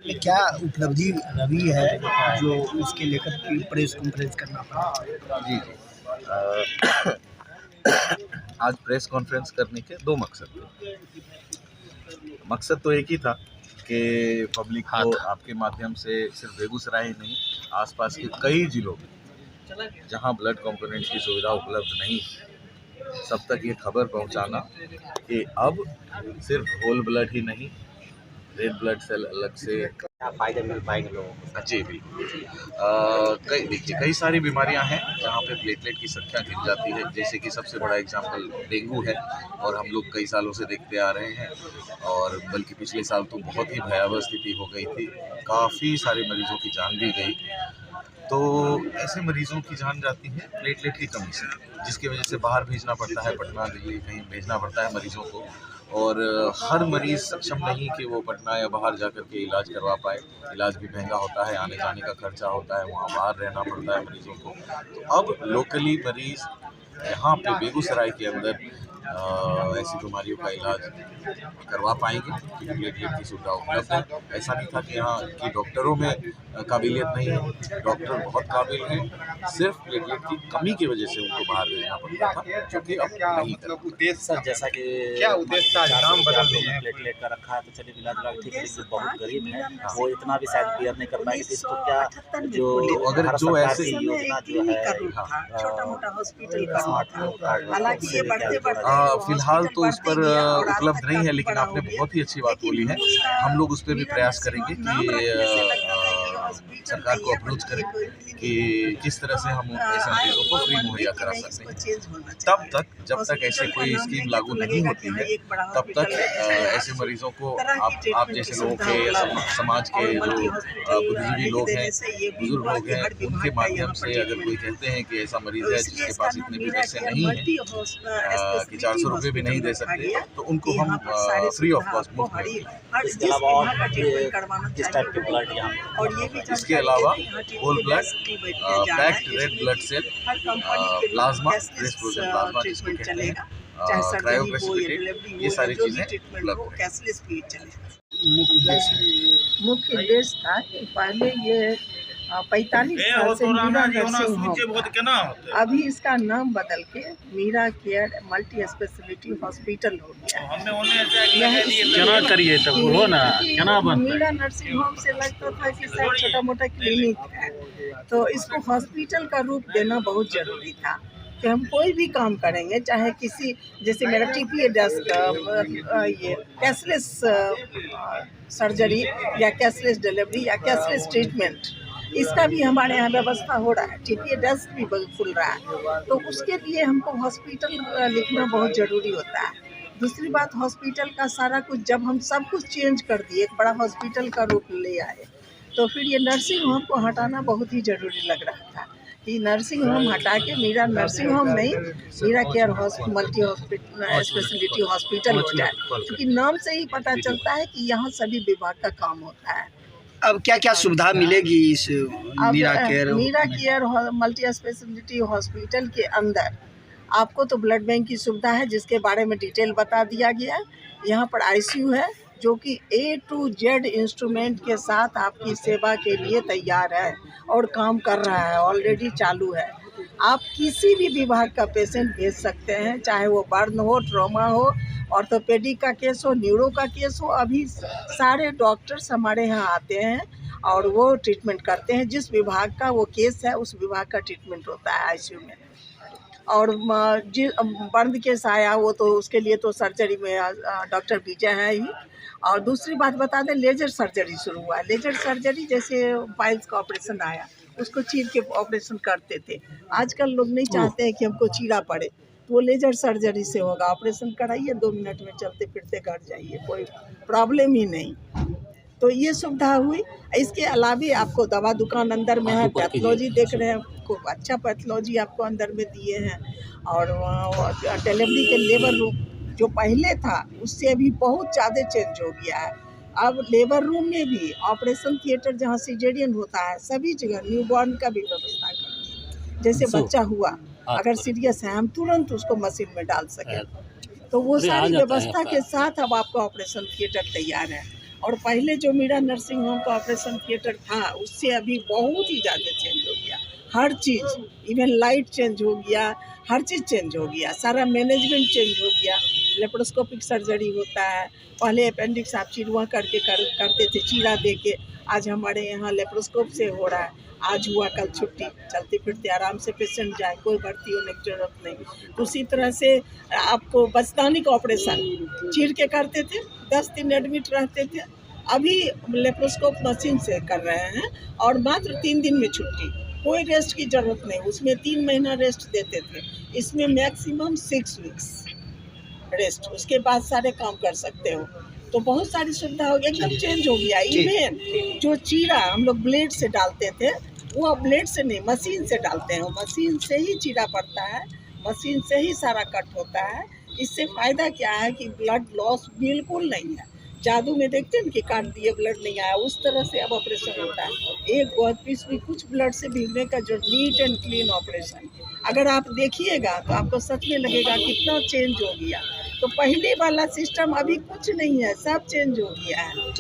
क्या उपलब्धि रही है जो उसके लेकर प्रेस कॉन्फ्रेंस करना पड़ा? जी जी। आज प्रेस कॉन्फ्रेंस करने के दो मकसद थे। मकसद तो एक ही था कि पब्लिक को आपके माध्यम से सिर्फ बेगूसराय ही नहीं, आसपास के कई जिलों में जहां ब्लड कंपोनेंट की सुविधा उपलब्ध नहीं, सब तक ये खबर पहुंचाना कि अब सिर्फ होल ब्लड ही नहीं, रेड ब्लड सेल अलग से क्या फायदे मिल पाएंगे लोगों को? जी बिल्कुल। कई सारी बीमारियां हैं जहां पे प्लेटलेट की संख्या गिर जाती है, जैसे कि सबसे बड़ा एग्जांपल डेंगू है, और हम लोग कई सालों से देखते आ रहे हैं, और बल्कि पिछले साल तो बहुत ही भयावह स्थिति हो गई थी, काफ़ी सारे मरीजों की जान भी गई। तो ऐसे मरीजों की जान जाती है प्लेटलेट की कमी से, जिसकी वजह से बाहर भेजना पड़ता है, पटना दिल्ली कहीं भेजना पड़ता है मरीजों को, और हर मरीज सक्षम नहीं कि वो पटना या बाहर जाकर के इलाज करवा पाए। इलाज भी महंगा होता है, आने जाने का खर्चा होता है, वहाँ बाहर रहना पड़ता है मरीजों को। तो अब लोकली मरीज यहाँ पे बेगूसराय के अंदर ऐसी बीमारियों का इलाज करवा पाएंगे, क्योंकि प्लेटलेट की सुविधा उपलब्ध है। ऐसा नहीं था कि यहाँ की डॉक्टरों में काबिलियत नहीं है, डॉक्टर बहुत काबिल हैं, सिर्फ प्लेटलेट की कमी की वजह से उनको बाहर भेजना पड़ता था, जो कि अब नहीं कर। उद्देश्य सर, जैसा कि क्या उद्देश्य था, नाम बदल दिए हैं, प्लेटलेट का रखा है तो चलिए इलाज ठीक है, जो बहुत गरीब है वो इतना भी शायद बियर नहीं कर पाएंगे, तो इसको क्या जो अगर जो ऐसे योजना जो है छोटा-मोटा हॉस्पिटल का फिलहाल तो उस पर उपलब्ध नहीं है, लेकिन आपने बहुत ही अच्छी बात बोली है। हम लोग उस पर भी प्रयास करेंगे कि सरकार को अप्रोच करें कि किस तरह से हम ऐसे मरीजों को फ्री मुहैया करा सकते हैं। तब तक, जब तक ऐसे कोई स्कीम लागू नहीं होती है, तब तक ऐसे मरीजों को आप जैसे लोगों के, समाज के जो बुद्धिजीवी लोग हैं, बुजुर्ग लोग हैं, उनके माध्यम से अगर कोई कहते हैं कि ऐसा मरीज है जिसके पास इतने भी पैसे नहीं है कि 400 रुपये भी नहीं दे सकते, तो उनको हम फ्री ऑफ कॉस्ट मुफ्त में। इसके अलावा whole blood, packed red blood cell, plasma, frozen plasma जिसको कहते हैं, क्रायोप्रेसिपिटेट, ये सारी चीजें उपलब्ध हैं। मुख्य उद्देश्य था कि पहले ये 45 साल से मीरा नर्सिंग होम, अभी इसका नाम बदल के Meera care multi speciality hospital हो गया है। मीरा नर्सिंग होम से लगता था कि शायद छोटा मोटा क्लिनिक है, तो इसको हॉस्पिटल का रूप देना बहुत जरूरी था कि हम कोई भी काम करेंगे, चाहे किसी, जैसे मेरा TPA डेस्क, ये कैशलेस सर्जरी या कैशलेस डिलीवरी या कैशलेस ट्रीटमेंट, इसका भी हमारे यहाँ व्यवस्था हो रहा है। TPA डेस्क भी खुल रहा है, तो उसके लिए हमको हॉस्पिटल लिखना बहुत ज़रूरी होता है। दूसरी बात, हॉस्पिटल का सारा कुछ जब हम सब कुछ चेंज कर दिए, एक बड़ा हॉस्पिटल का रूप ले आए, तो फिर ये नर्सिंग होम को हटाना बहुत ही ज़रूरी लग रहा था कि नर्सिंग होम हटा के मीरा नर्सिंग होम नहीं, Meera care multi speciality hospital हो जाए, क्योंकि नाम से ही पता चलता है कि यहाँ सभी विभाग का काम होता है। अब क्या क्या सुविधा मिलेगी इस Meera care multi speciality hospital के अंदर? आपको तो ब्लड बैंक की सुविधा है, जिसके बारे में डिटेल बता दिया गया है। यहाँ पर ICU है, जो कि A to Z इंस्ट्रूमेंट के साथ आपकी सेवा के लिए तैयार है और काम कर रहा है, ऑलरेडी चालू है। आप किसी भी विभाग का पेशेंट भेज सकते हैं, चाहे वो बर्न हो, ट्रॉमा हो, ऑर्थोपेडिक का केस हो, न्यूरो का केस हो। अभी सारे डॉक्टर्स हमारे यहाँ आते हैं और वो ट्रीटमेंट करते हैं। जिस विभाग का वो केस है, उस विभाग का ट्रीटमेंट होता है ICU में। और बर्न केस आया, वो तो उसके लिए तो सर्जरी में डॉक्टर विजय है ही। और दूसरी बात बता दें, लेजर सर्जरी शुरू हुआ है। लेजर सर्जरी जैसे पाइल्स का ऑपरेशन आया, उसको चीर के ऑपरेशन करते थे। आजकल लोग नहीं चाहते हैं कि हमको चीरा पड़े, तो वो लेजर सर्जरी से होगा। ऑपरेशन कराइए, 2 मिनट में चलते फिरते घर जाइए, कोई प्रॉब्लम ही नहीं। तो ये सुविधा हुई। इसके अलावा आपको दवा दुकान अंदर में है, पैथोलॉजी देख रहे हैं, खूब अच्छा पैथोलॉजी आपको अंदर में दिए हैं। और डिलीवरी के लेबर रूम जो पहले था, उससे अभी बहुत ज़्यादा चेंज हो गया है। अब लेबर रूम में भी ऑपरेशन थिएटर, जहाँ सिजेरियन होता है, सभी जगह न्यूबॉर्न का भी व्यवस्था करती है। जैसे बच्चा हुआ, अगर सीरियस है, हम तुरंत उसको मशीन में डाल सकें, तो वो सारी व्यवस्था के साथ अब आपका ऑपरेशन थिएटर तैयार है। और पहले जो मीरा नर्सिंग होम का ऑपरेशन थिएटर था उससे अभी बहुत ही ज़्यादा चेंज हो गया। हर चीज़, इवन लाइट चेंज हो गया, हर चीज़ चेंज हो गया, सारा मैनेजमेंट चेंज हो गया। लेप्रोस्कोपिक सर्जरी होता है, पहले अपेंडिक्स आप चिरवा करते थे चीरा दे के, आज हमारे यहाँ लेप्रोस्कोप से हो रहा है। आज हुआ कल छुट्टी, चलते फिरते आराम से पेशेंट जाए, कोई भर्ती होने की जरूरत नहीं। तो उसी तरह से आपको बचतानी का ऑपरेशन चीर के करते थे, 10 दिन एडमिट रहते थे, अभी लेप्रोस्कोप मशीन से कर रहे हैं और मात्र 3 दिन में छुट्टी, कोई रेस्ट की ज़रूरत नहीं। उसमें 3 महीना रेस्ट देते थे, इसमें मैक्सिमम 6 वीक्स रेस्ट, उसके बाद सारे काम कर सकते हो। तो बहुत सारी सुविधा हो गई, एकदम चेंज हो गया। इवन जो चीरा हम लोग ब्लेड से डालते थे, वो अब ब्लेड से नहीं मशीन से डालते हैं, मशीन से ही चीरा पड़ता है, मशीन से ही सारा कट होता है। इससे फ़ायदा क्या है कि ब्लड लॉस बिल्कुल नहीं है। जादू में देखते हैं कि काट दिए ब्लड नहीं आया, उस तरह से अब ऑपरेशन होता है। एक गॉड पीस भी कुछ ब्लड से भीगने का जो नीट एंड क्लीन ऑपरेशन, अगर आप देखिएगा तो आपको सच में लगेगा कितना चेंज हो गया। तो पहले वाला सिस्टम अभी कुछ नहीं है, सब चेंज हो गया है।